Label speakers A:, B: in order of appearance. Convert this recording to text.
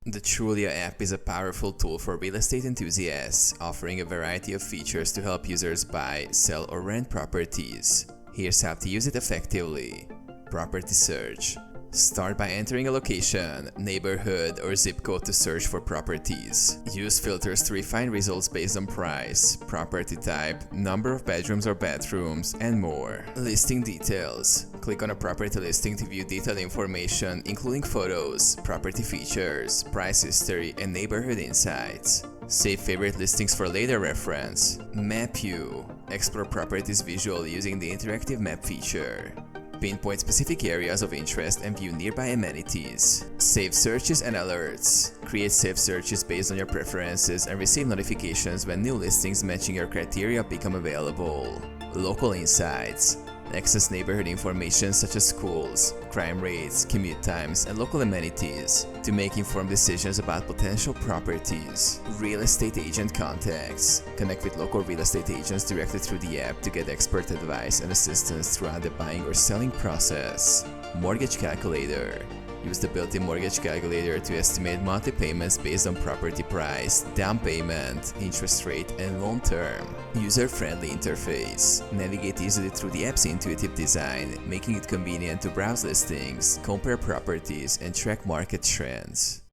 A: The Trulia app is a powerful tool for real estate enthusiasts, offering a variety of features to help users buy, sell, or rent properties. Here's how to use it effectively. Property search. Start by entering a location, neighborhood, or zip code to search for properties. Use filters to refine results based on price, property type, number of bedrooms or bathrooms, and more. Listing details. Click on a property listing to view detailed information, including photos, property features, price history, and neighborhood insights. Save favorite listings for later reference. Map view. Explore properties visually using the interactive map feature. Pinpoint specific areas of interest and view nearby amenities. Save searches and alerts. Create saved searches based on your preferences and receive notifications when new listings matching your criteria become available. Local insights. Access neighborhood information such as schools, crime rates, commute times, and local amenities to make informed decisions about potential properties. Real estate agent contacts. Connect with local real estate agents directly through the app to get expert advice and assistance throughout the buying or selling process. Mortgage calculator. Use the built-in mortgage calculator to estimate monthly payments based on property price, down payment, interest rate, and loan term. User-friendly interface. Navigate easily through the app's intuitive design, making it convenient to browse listings, compare properties, and track market trends.